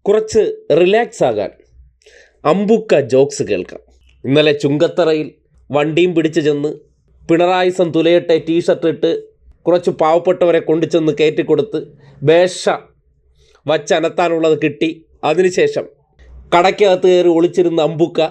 കുറച്ച് റിലാക്സ് ആകാൻ അമ്പുക്ക ജോക്സ് കേൾക്കാം. ഇന്നലെ ചുങ്കത്തറയിൽ വണ്ടിയും പിടിച്ച് ചെന്ന് പിണറായിസം തുലയട്ടെ ടീഷർട്ട് ഇട്ട് കുറച്ച് പാവപ്പെട്ടവരെ കൊണ്ടുചെന്ന് കയറ്റിക്കൊടുത്ത് ബേഷ വച്ചനത്താനുള്ളത് കിട്ടി. അതിനുശേഷം കടയ്ക്കകത്ത് കയറി ഒളിച്ചിരുന്ന അമ്പുക്ക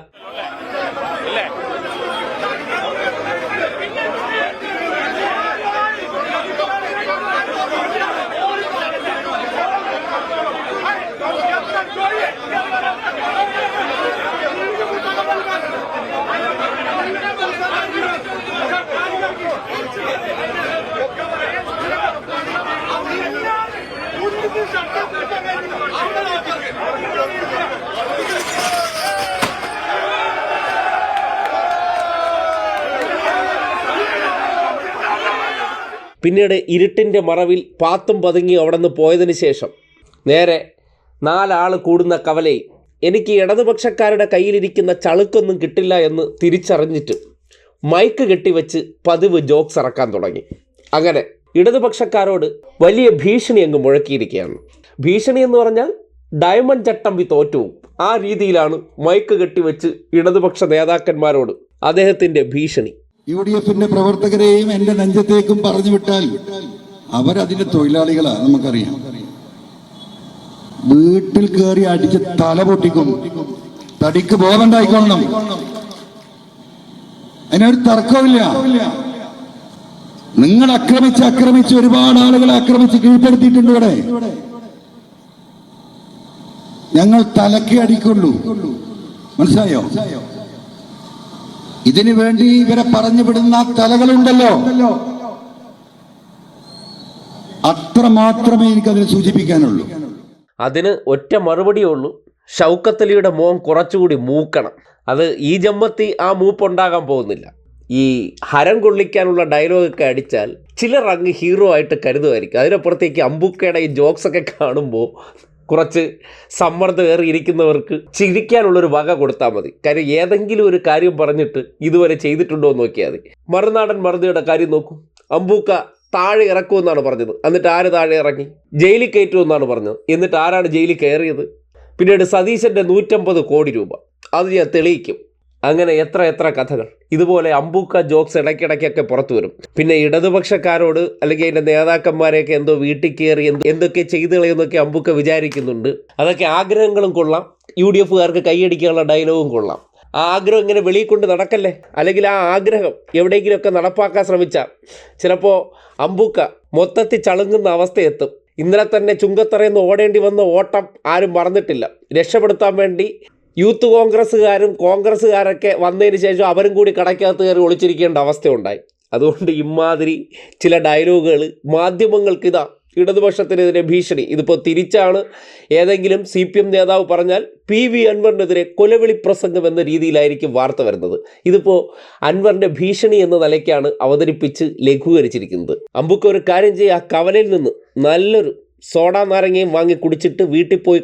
പിന്നീട് ഇരുട്ടിൻ്റെ മറവിൽ പാത്തും പതുങ്ങി അവിടെ നിന്ന് പോയതിന് ശേഷം നേരെ 4 ആൾ കൂടുന്ന കവലയിൽ എനിക്ക് ഇടതുപക്ഷക്കാരുടെ കയ്യിലിരിക്കുന്ന ചളുക്കൊന്നും കിട്ടില്ല എന്ന് തിരിച്ചറിഞ്ഞിട്ട് മൈക്ക് കെട്ടിവെച്ച് പതിവ് ജോക്സ് ഇറക്കാൻ തുടങ്ങി. അങ്ങനെ ഇടതുപക്ഷക്കാരോട് വലിയ ഭീഷണി അങ്ങ് മുഴക്കിയിരിക്കുകയാണ്. ഭീഷണി എന്ന് പറഞ്ഞാൽ ഡയമണ്ട് ചട്ടമ്പി തോറ്റവും ആ രീതിയിലാണ് മൈക്ക് കെട്ടിവെച്ച് ഇടതുപക്ഷ നേതാക്കന്മാരോട് അദ്ദേഹത്തിൻ്റെ ഭീഷണി. UDFന്റെ പ്രവർത്തകരെയും എന്റെ നെഞ്ചത്തേക്കും പറഞ്ഞു വിട്ടാൽ അവരതിന്റെ തൊഴിലാളികളാ. നമുക്കറിയാം, വീട്ടിൽ കയറി അടിച്ച് തല പൊട്ടിക്കും. തടിക്ക് ബോധമുണ്ടായിക്കൊള്ളണം, അതിനൊരു തർക്കമില്ല. നിങ്ങൾ ആക്രമിച്ച് ഒരുപാട് ആളുകളെ ആക്രമിച്ച് കീഴ്പ്പെടുത്തിയിട്ടുണ്ട്. ഇവിടെ ഞങ്ങൾ തലക്ക് അടിക്കുള്ളൂ, മനസ്സിലായോ? ഇതിനു വേണ്ടി ഇവരെ പറഞ്ഞു വിടുന്ന തലകളുണ്ടല്ലോ, അത്ര മാത്രമേ എനിക്കതിനെ സൂചിപ്പിക്കാനുള്ളൂ. അതിന് ഒറ്റ മറുപടിയേ ഉള്ളൂ, ഷൗക്കത്ത് അലിയുടെ മോൻ കുറച്ചുകൂടി മൂക്കണം. അത് ഈ ജമ്മത്തി ആ മൂപ്പുണ്ടാകാൻ പോകുന്നില്ല. ഈ ഹരം കൊള്ളിക്കാനുള്ള ഡയലോഗൊക്കെ അടിച്ചാൽ ചിലർ അങ്ങ് ഹീറോ ആയിട്ട് കരുതുമായിരിക്കും. അതിനപ്പുറത്തേക്ക് അമ്പുക്കയുടെ ഈ ജോക്സൊക്കെ കാണുമ്പോൾ കുറച്ച് സമ്മർദ്ദം ഏറിയിരിക്കുന്നവർക്ക് ചിരിക്കാനുള്ളൊരു വക കൊടുത്താൽ മതി. കാര്യം ഏതെങ്കിലും ഒരു കാര്യം പറഞ്ഞിട്ട് ഇതുവരെ ചെയ്തിട്ടുണ്ടോ എന്ന് നോക്കിയാൽ മതി. മറുനാടൻ മറുതിയുടെ കാര്യം നോക്കൂ. അമ്പൂക്ക താഴെ ഇറക്കുമെന്നാണ് പറഞ്ഞത്, എന്നിട്ട് ആര് താഴെ ഇറങ്ങി? ജയിലിൽ കയറ്റുമെന്നാണ് പറഞ്ഞത്, എന്നിട്ട് ആരാണ് ജയിലിൽ കയറിയത്? പിന്നീട് സതീശൻ്റെ 150 കോടി രൂപ, അത് ഞാൻ തെളിയിക്കും. അങ്ങനെ എത്ര കഥകൾ. ഇതുപോലെ അമ്പൂക്ക ജോക്സ് ഇടയ്ക്കിടയ്ക്കൊക്കെ പുറത്തു വരും. പിന്നെ ഇടതുപക്ഷക്കാരോട് അല്ലെങ്കിൽ അതിൻ്റെ നേതാക്കന്മാരെയൊക്കെ എന്തോ വീട്ടിൽ കയറി എന്തൊക്കെ ചെയ്തു കളയുന്നൊക്കെ അമ്പൂക്ക വിചാരിക്കുന്നുണ്ട്. അതൊക്കെ ആഗ്രഹങ്ങളും കൊള്ളാം, UDFകാർക്ക് കൈയടിക്കാനുള്ള ഡയലോഗും കൊള്ളാം. ആ ആഗ്രഹം ഇങ്ങനെ വെളിയിൽ കൊണ്ട് നടക്കല്ലേ. അല്ലെങ്കിൽ ആ ആഗ്രഹം എവിടെയെങ്കിലുമൊക്കെ നടപ്പാക്കാൻ ശ്രമിച്ചാൽ ചിലപ്പോൾ അമ്പൂക്ക മൊത്തത്തിൽ ചളുങ്ങുന്ന അവസ്ഥയെത്തും. ഇന്നലെ തന്നെ ചുങ്കത്തറയിൽ നിന്ന് ഓടേണ്ടി വന്ന ഓട്ടം ആരും മറന്നിട്ടില്ല. രക്ഷപ്പെടുത്താൻ വേണ്ടി യൂത്ത് കോൺഗ്രസ്സുകാരൊക്കെ വന്നതിന് ശേഷം അവരും കൂടി കടയ്ക്കകത്ത് കയറി ഒളിച്ചിരിക്കേണ്ട അവസ്ഥയുണ്ടായി. അതുകൊണ്ട് ഇമാതിരി ചില ഡയലോഗുകൾ മാധ്യമങ്ങൾക്ക് ഇടതുപക്ഷത്തിനെതിരെ ഭീഷണി. ഇതിപ്പോൾ തിരിച്ചാണ് ഏതെങ്കിലും CPM നേതാവ് പറഞ്ഞാൽ PV അൻവറിനെതിരെ കൊലവിളി പ്രസംഗം എന്ന രീതിയിലായിരിക്കും വാർത്ത വരുന്നത്. ഇതിപ്പോൾ അൻവറിൻ്റെ ഭീഷണി എന്ന നിലയ്ക്കാണ് അവതരിപ്പിച്ച് ലഘൂകരിച്ചിരിക്കുന്നത്. അമ്പുക്ക് ഒരു കാര്യം ചെയ്യുക, ആ കവലയിൽ നിന്ന് നല്ലൊരു സോഡാ നാരങ്ങയും വാങ്ങി കുടിച്ചിട്ട് വീട്ടിൽ പോയി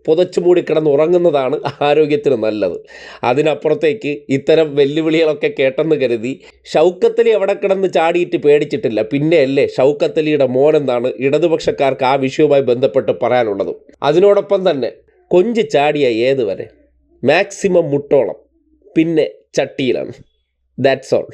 പുതച്ചു മൂടി കിടന്ന് ഉറങ്ങുന്നതാണ് ആരോഗ്യത്തിന് നല്ലത്. അതിനപ്പുറത്തേക്ക് ഇത്തരം വെല്ലുവിളികളൊക്കെ കേട്ടെന്ന് കരുതി ഷൗക്കത്ത് അലി അവിടെ കിടന്ന് ചാടിയിട്ട് പേടിച്ചിട്ടില്ല. പിന്നെയല്ലേ ഷൗക്കത്ത് അലിയുടെ മോനെന്നാണ് ഇടതുപക്ഷക്കാർക്ക് ആ വിഷയവുമായി ബന്ധപ്പെട്ട് പറയാനുള്ളതും. അതിനോടൊപ്പം തന്നെ കൊഞ്ച് ചാടിയ ഏതുവരെ, മാക്സിമം മുട്ടോളം, പിന്നെ ചട്ടിയിലാണ്. That's all.